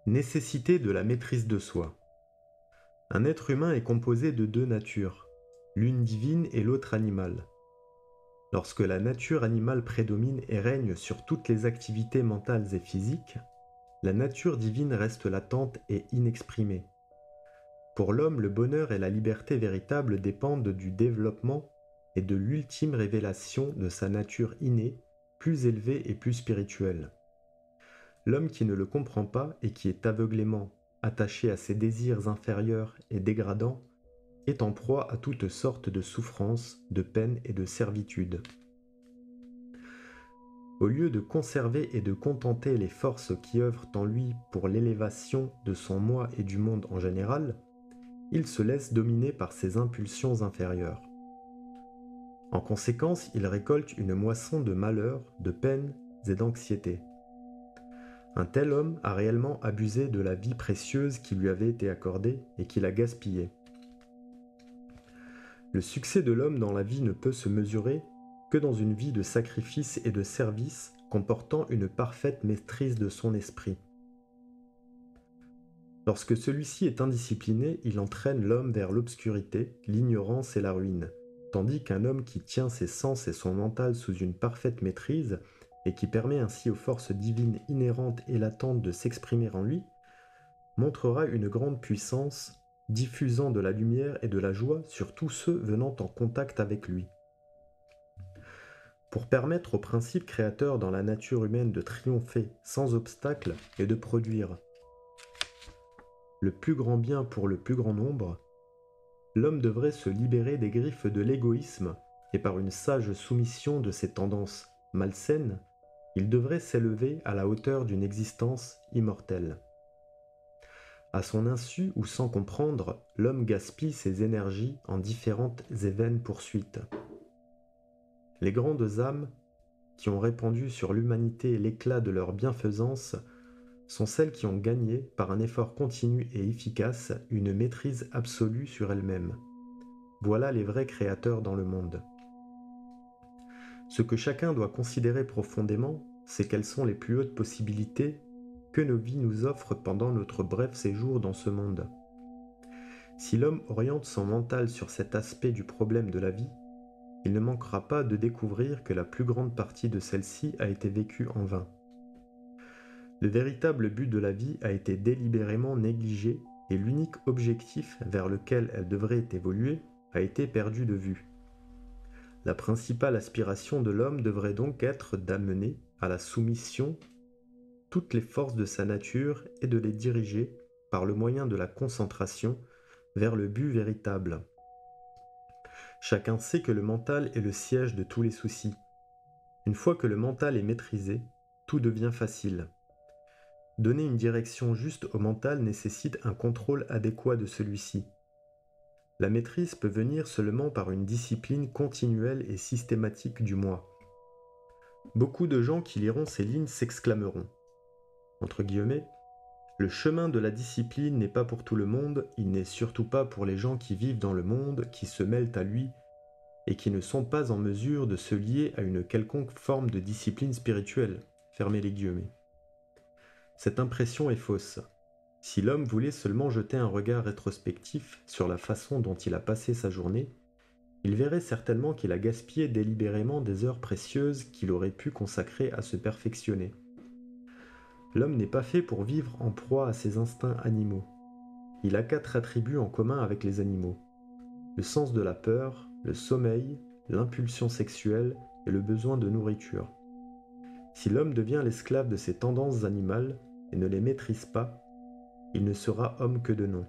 Nécessité de la maîtrise de soi. Un être humain est composé de deux natures, l'une divine et l'autre animale. Lorsque la nature animale prédomine et règne sur toutes les activités mentales et physiques, la nature divine reste latente et inexprimée. Pour l'homme, le bonheur et la liberté véritable dépendent du développement et de l'ultime révélation de sa nature innée, plus élevée et plus spirituelle. L'homme qui ne le comprend pas et qui est aveuglément attaché à ses désirs inférieurs et dégradants est en proie à toutes sortes de souffrances, de peines et de servitudes. Au lieu de conserver et de contenter les forces qui œuvrent en lui pour l'élévation de son moi et du monde en général, il se laisse dominer par ses impulsions inférieures. En conséquence, il récolte une moisson de malheurs, de peines et d'anxiété. Un tel homme a réellement abusé de la vie précieuse qui lui avait été accordée et qu'il a gaspillée. Le succès de l'homme dans la vie ne peut se mesurer que dans une vie de sacrifice et de service comportant une parfaite maîtrise de son esprit. Lorsque celui-ci est indiscipliné, il entraîne l'homme vers l'obscurité, l'ignorance et la ruine, tandis qu'un homme qui tient ses sens et son mental sous une parfaite maîtrise et qui permet ainsi aux forces divines inhérentes et latentes de s'exprimer en lui, montrera une grande puissance, diffusant de la lumière et de la joie sur tous ceux venant en contact avec lui. Pour permettre au principe créateur dans la nature humaine de triompher sans obstacle et de produire le plus grand bien pour le plus grand nombre, l'homme devrait se libérer des griffes de l'égoïsme et par une sage soumission de ses tendances malsaines, il devrait s'élever à la hauteur d'une existence immortelle. À son insu ou sans comprendre, l'homme gaspille ses énergies en différentes et vaines poursuites. Les grandes âmes qui ont répandu sur l'humanité l'éclat de leur bienfaisance sont celles qui ont gagné, par un effort continu et efficace, une maîtrise absolue sur elles-mêmes. Voilà les vrais créateurs dans le monde. Ce que chacun doit considérer profondément, c'est quelles sont les plus hautes possibilités que nos vies nous offrent pendant notre bref séjour dans ce monde. Si l'homme oriente son mental sur cet aspect du problème de la vie, il ne manquera pas de découvrir que la plus grande partie de celle-ci a été vécue en vain. Le véritable but de la vie a été délibérément négligé et l'unique objectif vers lequel elle devrait évoluer a été perdu de vue. La principale aspiration de l'homme devrait donc être d'amener à la soumission toutes les forces de sa nature et de les diriger, par le moyen de la concentration, vers le but véritable. Chacun sait que le mental est le siège de tous les soucis. Une fois que le mental est maîtrisé, tout devient facile. Donner une direction juste au mental nécessite un contrôle adéquat de celui-ci. La maîtrise peut venir seulement par une discipline continuelle et systématique du moi. Beaucoup de gens qui liront ces lignes s'exclameront, entre guillemets, le chemin de la discipline n'est pas pour tout le monde, il n'est surtout pas pour les gens qui vivent dans le monde, qui se mêlent à lui et qui ne sont pas en mesure de se lier à une quelconque forme de discipline spirituelle. Fermez les guillemets. Cette impression est fausse. Si l'homme voulait seulement jeter un regard rétrospectif sur la façon dont il a passé sa journée, il verrait certainement qu'il a gaspillé délibérément des heures précieuses qu'il aurait pu consacrer à se perfectionner. L'homme n'est pas fait pour vivre en proie à ses instincts animaux. Il a 4 attributs en commun avec les animaux: le sens de la peur, le sommeil, l'impulsion sexuelle et le besoin de nourriture. Si l'homme devient l'esclave de ses tendances animales et ne les maîtrise pas, il ne sera homme que de nom.